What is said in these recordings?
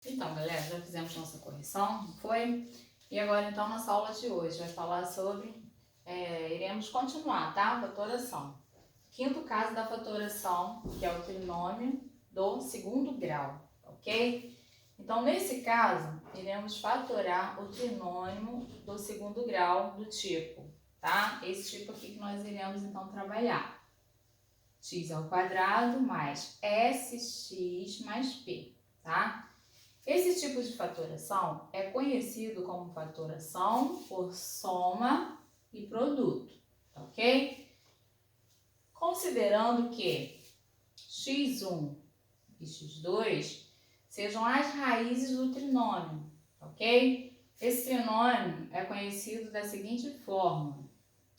Então, galera, já fizemos nossa correção, não foi? E agora, então, nossa aula de hoje vai falar sobre... iremos continuar, tá? Fatoração. Quinto caso da fatoração, que é o trinômio do segundo grau, ok? Então, nesse caso, iremos fatorar o trinômio do segundo grau do tipo, tá? Esse tipo aqui que nós iremos, então, trabalhar. X ao quadrado mais SX mais P, tá? Esse tipo de fatoração é conhecido como fatoração por soma e produto, ok? Considerando que x1 e x2 sejam as raízes do trinômio, ok? Esse trinômio é conhecido da seguinte forma: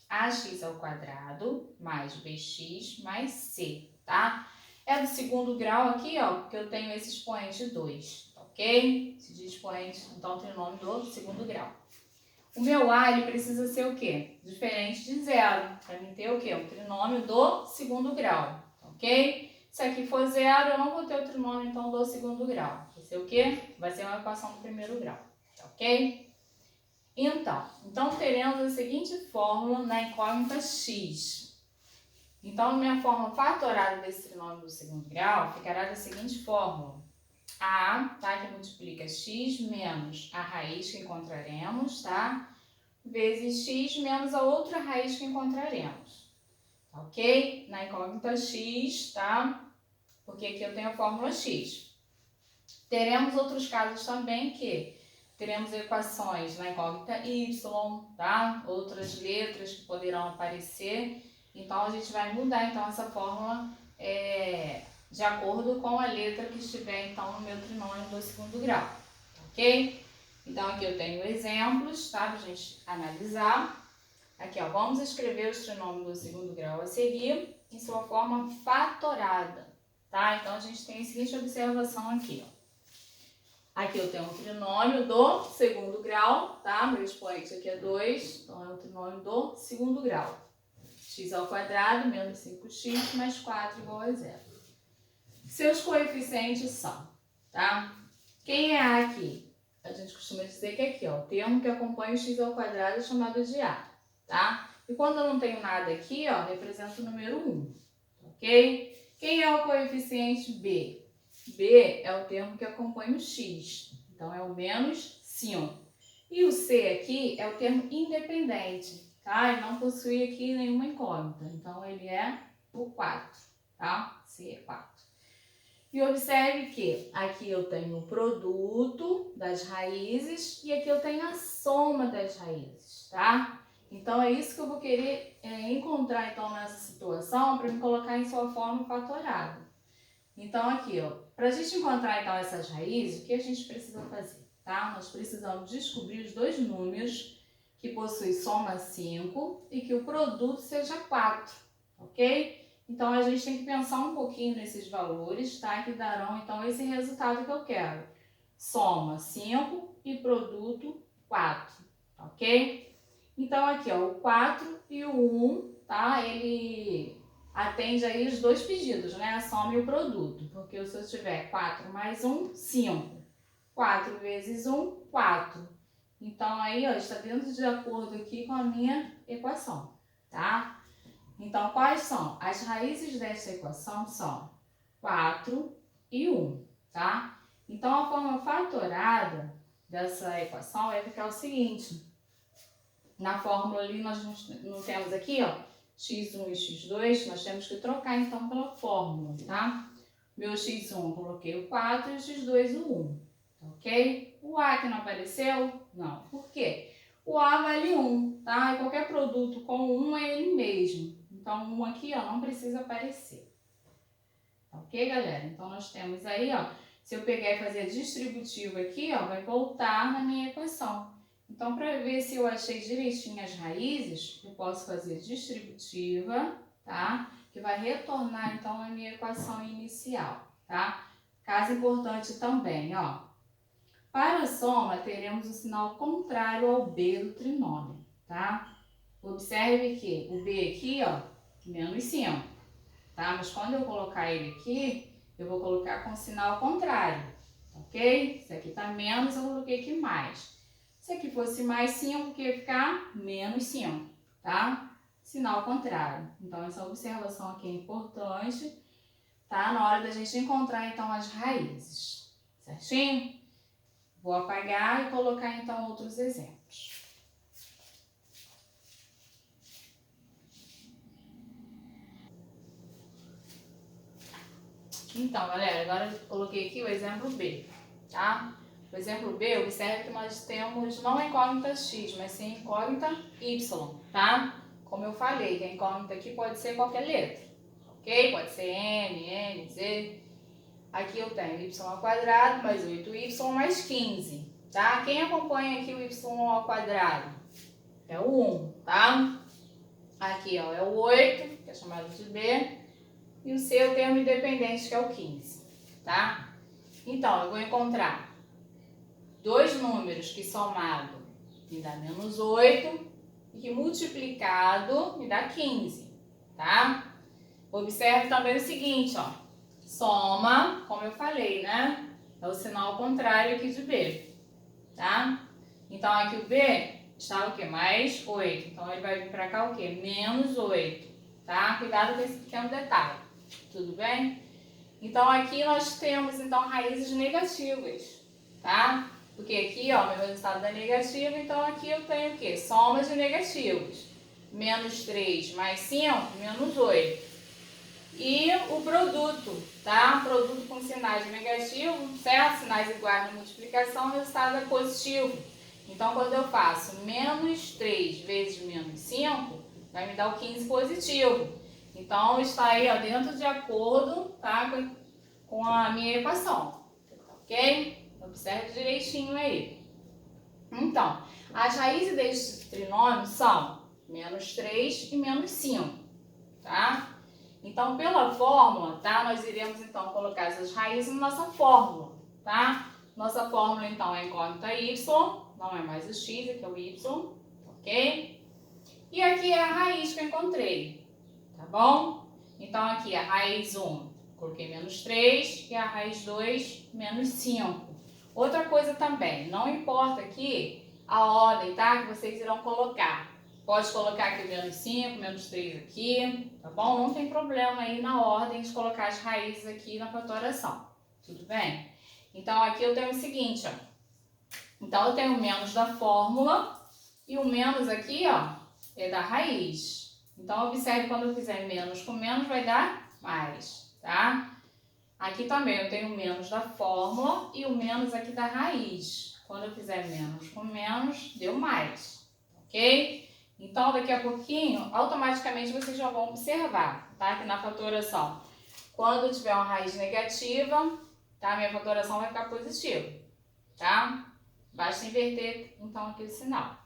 ax ao quadrado mais bx mais c, tá? É do segundo grau aqui, ó, porque eu tenho esse expoente 2, ok? Esse de expoente, então, trinômio do segundo grau. O meu A, ele precisa ser o quê? Diferente de zero, para mim ter o quê? Um trinômio do segundo grau, ok? Se aqui for zero, eu não vou ter o trinômio, então, do segundo grau. Vai ser o quê? Vai ser uma equação do primeiro grau, ok? Então teremos a seguinte fórmula na incógnita x. Então, minha fórmula fatorada desse trinômio do segundo grau ficará da seguinte fórmula. A, tá, que multiplica x menos a raiz que encontraremos, tá? Vezes x menos a outra raiz que encontraremos, ok? Na incógnita x, tá? Porque aqui eu tenho a fórmula x. Teremos outros casos também que teremos equações na incógnita y, tá? Outras letras que poderão aparecer. Então, a gente vai mudar então essa fórmula de acordo com a letra que estiver então no meu trinômio do segundo grau, ok? Então, aqui eu tenho exemplos, tá? Pra gente analisar. Aqui, ó, vamos escrever os trinômios do segundo grau a seguir em sua forma fatorada, tá? Então, a gente tem a seguinte observação aqui, ó. Aqui eu tenho um trinômio do segundo grau, tá? Meu expoente aqui é 2, então é um trinômio do segundo grau. X ao quadrado menos 5x mais 4 igual a zero. Seus coeficientes são, tá? Quem é A aqui? A gente costuma dizer que é aqui, ó, o termo que acompanha o x ao quadrado é chamado de A, tá? E quando eu não tenho nada aqui, ó, representa o número 1, ok? Quem é o coeficiente B? B é o termo que acompanha o x, então é o menos 5. E o C aqui é o termo independente, tá? Ele não possui aqui nenhuma incógnita, então ele é o 4, tá? C é 4. E observe que aqui eu tenho o produto das raízes e aqui eu tenho a soma das raízes, tá? Então, é isso que eu vou querer encontrar então nessa situação para me colocar em sua forma fatorada. Então, aqui, ó, para a gente encontrar então essas raízes, o que a gente precisa fazer, tá? Nós precisamos descobrir os dois números que possuem soma 5 e que o produto seja 4, ok? Então, a gente tem que pensar um pouquinho nesses valores, tá? Que darão, então, esse resultado que eu quero. Soma 5 e produto 4, ok? Então, aqui, ó, o 4 e o 1, tá? Ele atende aí os dois pedidos, né? A soma e o produto. Porque se eu tiver 4 mais 1, 5. 4 vezes 1, 4. Então, aí, ó, está dentro de acordo aqui com a minha equação, tá? Então, quais são? As raízes desta equação são 4 e 1, tá? Então, a forma fatorada dessa equação vai ficar o seguinte. Na fórmula ali, nós não temos aqui, ó, x1 e x2, nós temos que trocar, então, pela fórmula, tá? Meu x1 eu coloquei o 4 e o x2 o 1, ok? O A que não apareceu? Não. Por quê? O A vale 1, tá? E qualquer produto com 1 é ele mesmo. Então, 1 aqui, ó, não precisa aparecer. Ok, galera? Então, nós temos aí, ó, se eu pegar e fazer a distributiva aqui, ó, vai voltar na minha equação. Então, para ver se eu achei direitinho as raízes, eu posso fazer distributiva, tá? Que vai retornar, então, a minha equação inicial, tá? Caso importante também, ó. Para a soma, teremos o sinal contrário ao B do trinômio, tá? Observe que o B aqui, ó, menos 5, tá? Mas quando eu colocar ele aqui, eu vou colocar com sinal contrário, ok? Esse aqui tá menos, eu coloquei aqui mais. Se aqui fosse mais 5, que ia ficar menos 5, tá? Sinal contrário. Então, essa observação aqui é importante, tá? Na hora da gente encontrar, então, as raízes, certinho? Vou apagar e colocar, então, outros exemplos. Então, galera, agora eu coloquei aqui o exemplo B, tá? O exemplo B, observe que nós temos não a incógnita x, mas sim a incógnita y, tá? Como eu falei, que a incógnita aqui pode ser qualquer letra, ok? Pode ser n, z. Aqui eu tenho y ao quadrado mais 8y mais 15, tá? Quem acompanha aqui o y ao quadrado? É o 1, tá? Aqui, ó, é o 8, que é chamado de b. E o C é o termo independente, que é o 15, tá? Então, eu vou encontrar dois números que somado me dá menos 8 e que multiplicado me dá 15, tá? Observe também o seguinte, ó. Soma, como eu falei, né? É o sinal contrário aqui de B, tá? Então, aqui o B está o quê? Mais 8. Então, ele vai vir pra cá o quê? Menos 8, tá? Cuidado com esse pequeno detalhe. Tudo bem? Então, aqui nós temos, então, raízes negativas, tá? Porque aqui, ó, meu resultado é negativo, então aqui eu tenho o quê? Soma de negativos. Menos 3 mais 5, menos 8. E o produto, tá? Produto com sinais negativos, certo? Sinais iguais na multiplicação, o resultado é positivo. Então, quando eu faço menos 3 vezes menos 5, vai me dar o 15 positivo. Então, está aí, ó, dentro de acordo, tá, com a minha equação, ok? Observe direitinho aí. Então, as raízes deste trinômio são menos 3 e menos 5, tá? Então, pela fórmula, tá, nós iremos, então, colocar essas raízes na nossa fórmula, tá? Nossa fórmula, então, é a incógnita y, não é mais o x, aqui é o y, ok? E aqui é a raiz que eu encontrei. Tá bom? Então, aqui a raiz 1, coloquei menos 3, e a raiz 2, menos 5. Outra coisa também, não importa aqui a ordem, tá? Que vocês irão colocar. Pode colocar aqui menos 5, menos 3 aqui, tá bom? Não tem problema aí na ordem de colocar as raízes aqui na fatoração. Tudo bem? Então, aqui eu tenho o seguinte, ó. Então, eu tenho o menos da fórmula e o menos aqui, ó, é da raiz. Então, observe, quando eu fizer menos com menos, vai dar mais, tá? Aqui também eu tenho o menos da fórmula e o menos aqui da raiz. Quando eu fizer menos com menos, deu mais, ok? Então, daqui a pouquinho, automaticamente vocês já vão observar, tá? Que na fatoração, quando tiver uma raiz negativa, tá? Minha fatoração vai ficar positiva, tá? Basta inverter, então, aqui o sinal.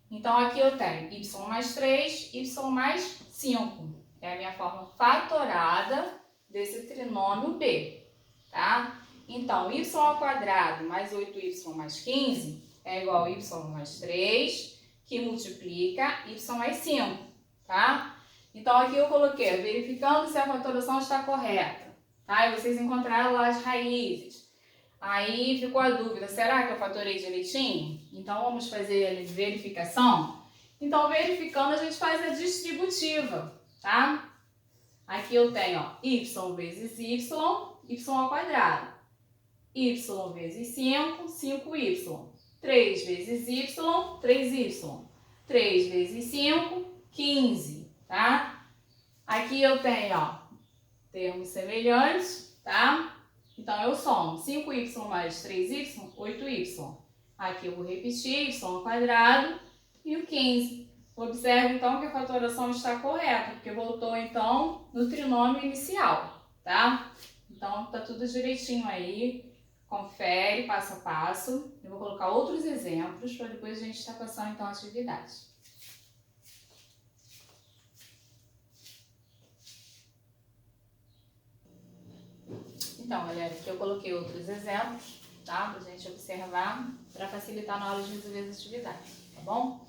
Então, aqui eu tenho y mais 3, y mais 5. É a minha forma fatorada desse trinômio B, tá? Então, y ao quadrado mais 8y mais 15 é igual a y mais 3, que multiplica y mais 5, tá? Então, aqui eu coloquei, verificando se a fatoração está correta, tá? E vocês encontraram lá as raízes. Aí ficou a dúvida, será que eu fatorei direitinho? Então, vamos fazer a verificação? Então, verificando, a gente faz a distributiva, tá? Aqui eu tenho, ó, y vezes y ao quadrado. Y vezes 5, 5y. 3 vezes y, 3y. 3 vezes 5, 15, tá? Aqui eu tenho, ó, termos semelhantes, tá? Então, eu somo 5y mais 3y, 8y. Aqui eu vou repetir, y ao quadrado e o 15. Observe, então, que a fatoração está correta, porque voltou, então, no trinômio inicial, tá? Então, tá tudo direitinho aí. Confere passo a passo. Eu vou colocar outros exemplos para depois a gente estar passando, então, a atividade. Então, galera, aqui eu coloquei outros exemplos, tá? Pra gente observar, para facilitar na hora de resolver as atividades, tá bom?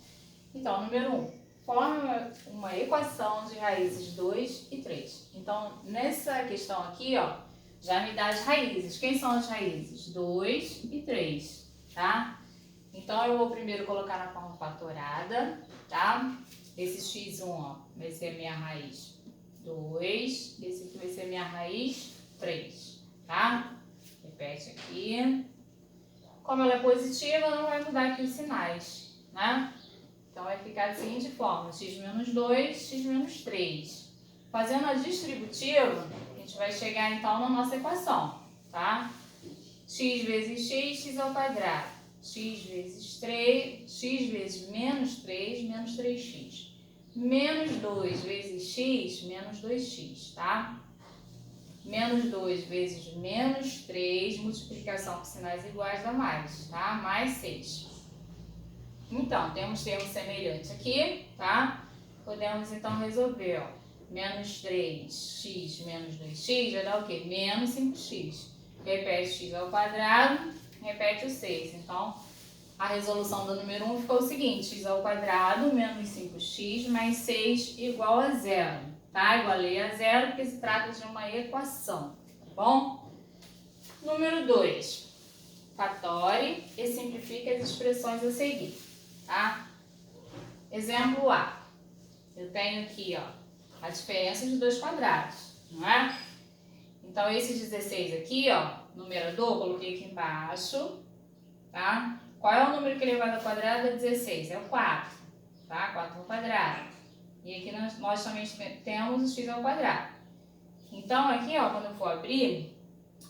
Então, número 1. Forma uma equação de raízes 2 e 3. Então, nessa questão aqui, ó, já me dá as raízes. Quem são as raízes? 2 e 3, tá? Então, eu vou primeiro colocar na forma fatorada, tá? Esse x1, ó, vai ser a minha raiz 2, esse aqui vai ser a minha raiz 3, tá? Repete aqui. Como ela é positiva, não vai mudar aqui os sinais, né? Então, vai ficar da seguinte forma, x menos 2, x menos 3. Fazendo a distributiva, a gente vai chegar, então, na nossa equação, tá? X vezes x, x ao quadrado. X vezes 3, x vezes menos 3x. Menos 2 vezes x, menos 2x, tá? Menos 2 vezes menos 3, multiplicação por sinais iguais dá mais, tá? Mais 6. Então, temos termos semelhantes aqui, tá? Podemos, então, resolver, ó. Menos 3x menos 2x vai dar o quê? Menos 5x. Repete x ao quadrado, repete o 6. Então, a resolução do número 1 ficou o seguinte, x ao quadrado menos 5x mais 6 igual a 0, tá? Igualei a 0 porque se trata de uma equação, tá bom? Número 2, fatore e simplifique as expressões a seguir, tá? Exemplo A, eu tenho aqui, ó, a diferença de 2 quadrados, não é? Então, esse 16 aqui, ó, numerador, coloquei aqui embaixo, tá? Qual é o número que é elevado ao quadrado? É 16, é o 4, tá? 4 ao quadrado. E aqui nós também temos o x ao quadrado. Então, aqui, ó, quando eu for abrir,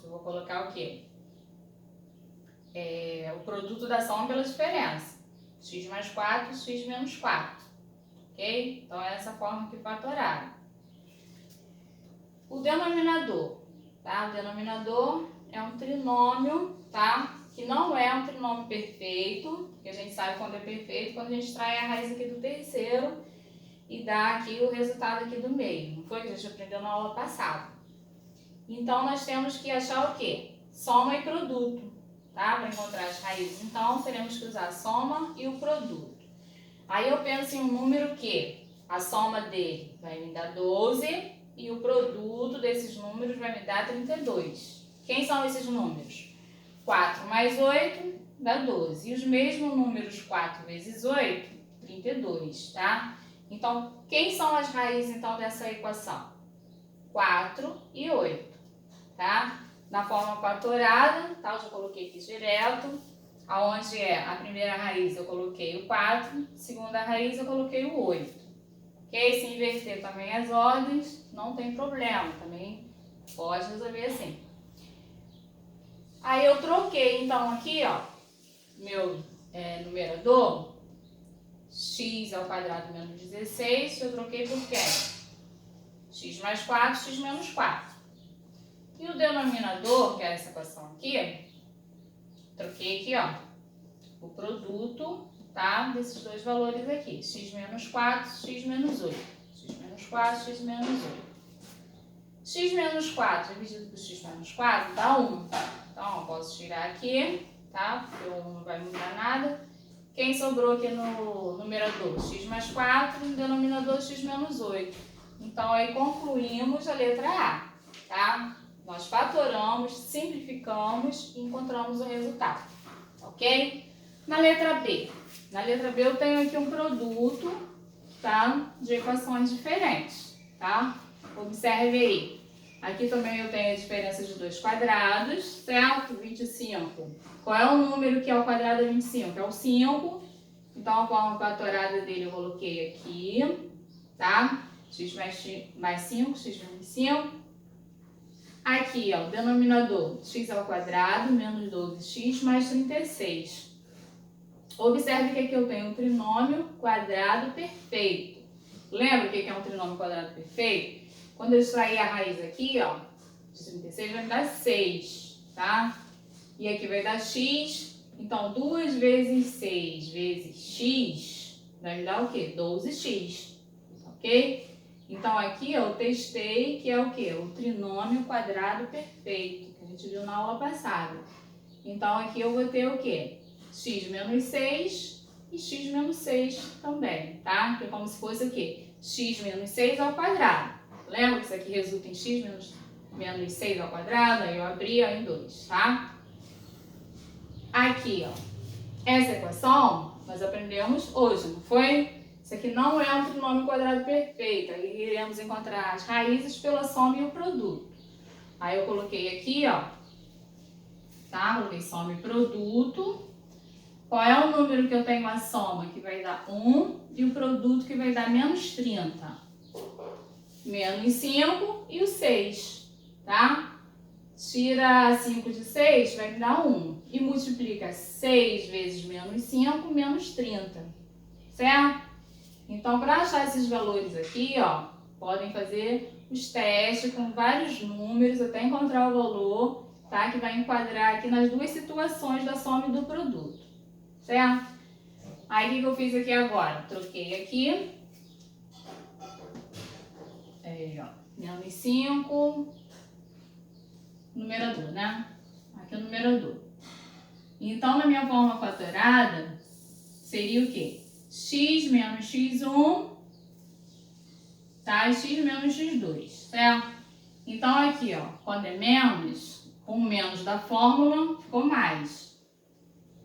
eu vou colocar o quê? O produto da soma pela diferença. X mais 4, x menos 4. Ok? Então, é essa forma aqui fatorada. O denominador, tá? O denominador é um trinômio, tá? Que não é um trinômio perfeito, que a gente sabe quando é perfeito, quando a gente trai a raiz aqui do terceiro e dá aqui o resultado aqui do meio. Não foi que a gente aprendeu na aula passada. Então, nós temos que achar o quê? Soma e produto, tá? Para encontrar as raízes. Então, teremos que usar a soma e o produto. Aí eu penso em um número que a soma dele vai me dar 12 e o produto desses números vai me dar 32. Quem são esses números? 4 mais 8 dá 12. E os mesmos números 4 vezes 8, 32, tá? Então, quem são as raízes, então, dessa equação? 4 e 8, tá? Na forma fatorada, tá? Eu já coloquei aqui direto. Aonde é a primeira raiz eu coloquei o 4, segunda raiz eu coloquei o 8. Ok? Se inverter também as ordens, não tem problema, também pode resolver assim. Aí eu troquei, então, aqui, ó, meu numerador, x ao quadrado menos 16, eu troquei por quê? X mais 4, x menos 4. E o denominador, que é essa equação aqui, troquei aqui, ó, o produto, tá, desses dois valores aqui, x menos 4, x menos 8. X menos 4, x menos 8. X menos 4 dividido por x menos 4 dá 1. Então, eu posso tirar aqui, tá? Porque o 1 não vai mudar nada. Quem sobrou aqui no numerador? X mais 4 e no denominador x menos 8. Então, aí concluímos a letra A, tá? Nós fatoramos, simplificamos e encontramos o resultado, ok? Na letra B. Na letra B eu tenho aqui um produto, tá? De equações diferentes, tá? Observe aí. Aqui também eu tenho a diferença de 2 quadrados, certo? 25. Qual é o número que é o quadrado de 25? É o 5. Então, a forma fatorada dele eu coloquei aqui, tá? X mais 5, x menos 5. Aqui, ó, o denominador, x ao quadrado menos 12x mais 36. Observe que aqui eu tenho um trinômio quadrado perfeito. Lembra o que é um trinômio quadrado perfeito? Quando eu extrair a raiz aqui, ó, de 36 vai me dar 6, tá? E aqui vai dar x. Então, 2 vezes 6 vezes x vai me dar o quê? 12x, ok? Então, aqui eu testei que é o quê? O trinômio quadrado perfeito, que a gente viu na aula passada. Então, aqui eu vou ter o quê? X menos 6 e x menos 6 também, tá? Que é como se fosse o quê? X menos 6 ao quadrado. Lembra que isso aqui resulta em x menos menos 6 ao quadrado, aí eu abri ó, em 2, tá? Aqui, ó, essa equação nós aprendemos hoje, não foi? Isso aqui não é um trinômio quadrado perfeito, aí iremos encontrar as raízes pela soma e o produto. Aí eu coloquei aqui, ó, tá? Coloquei soma e produto. Qual é o número que eu tenho a soma? Que vai dar 1 e o produto que vai dar menos 30. Menos 5 e o 6, tá? Tira 5 de 6, vai me dar 1. E multiplica 6 vezes menos 5, menos 30, certo? Então, para achar esses valores aqui, ó, podem fazer os testes com vários números até encontrar o valor, tá? Que vai enquadrar aqui nas duas situações da soma e do produto, certo? Aí, o que eu fiz aqui agora? Troquei aqui. Aí, ó, menos 5, numerador, né? Aqui é o numerador. Então, na minha forma fatorada, seria o quê? X menos x1, tá? E x menos x2, certo? Então, aqui, ó, quando é menos, com o menos da fórmula, ficou mais.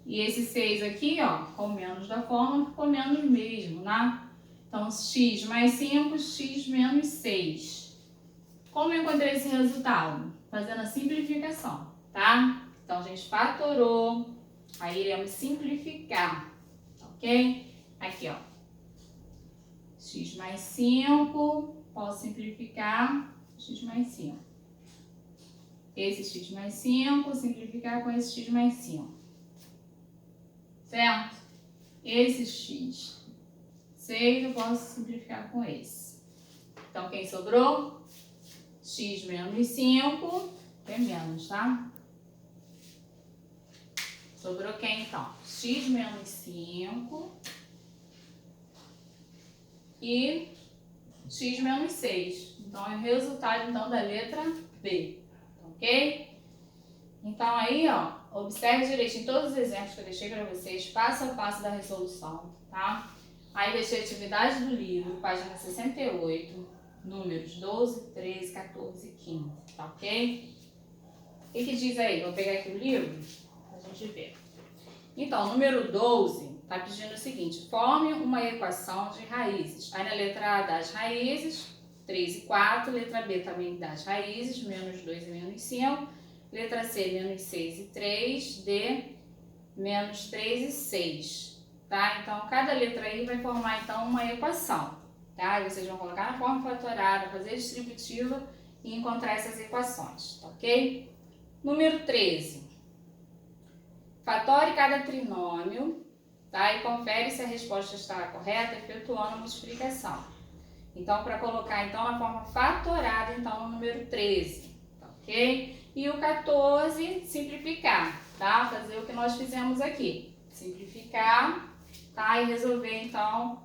E esse 6 aqui, ó, com o menos da fórmula, ficou menos mesmo, né? Então, x mais 5, x menos 6. Como eu encontrei esse resultado? Fazendo a simplificação, tá? Então, a gente fatorou, aí iremos simplificar, ok? Aqui, ó, x mais 5, posso simplificar, x mais 5. Esse x mais 5, simplificar com esse x mais 5, certo? Esse x 6 eu posso simplificar com esse. Então, quem sobrou? X menos 5, é menos, tá? Sobrou quem, então? X menos 5 e x menos 6. Então, é o resultado, então, da letra B, ok? Então, aí, ó, observe direitinho todos os exemplos que eu deixei para vocês, passo a passo da resolução, tá? Aí, deixei a atividade do livro, página 68, números 12, 13, 14 e 15, tá ok? O que diz aí? Vou pegar aqui o livro pra gente ver. Então, número 12 está pedindo o seguinte: forme uma equação de raízes. Aí na letra A dá as raízes, 3 e 4. Letra B também dá as raízes, menos 2 e menos 5. Letra C, menos 6 e 3. D, menos 3 e 6. Tá? Então, cada letra aí vai formar então uma equação. Tá? E vocês vão colocar na forma fatorada, fazer a distributiva e encontrar essas equações. Tá ok? Número 13. Fatore cada trinômio, tá? E confere se a resposta está correta, efetuando a multiplicação. Então, para colocar então na forma fatorada, então no número 13, tá ok? E o 14, simplificar, tá? Fazer o que nós fizemos aqui. Simplificar, tá? E resolver então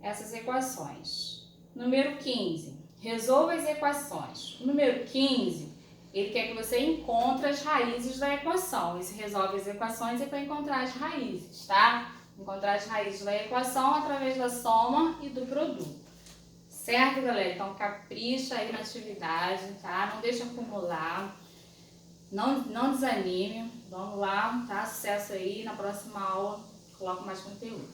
essas equações. Número 15, resolva as equações. O número 15, ele quer que você encontre as raízes da equação. Esse resolve as equações é para encontrar as raízes, tá? Encontrar as raízes da equação através da soma e do produto. Certo, galera? Então, capricha aí na atividade, tá? Não deixa acumular. Não desanime. Vamos lá, tá? Sucesso aí. Na próxima aula, coloco mais conteúdo.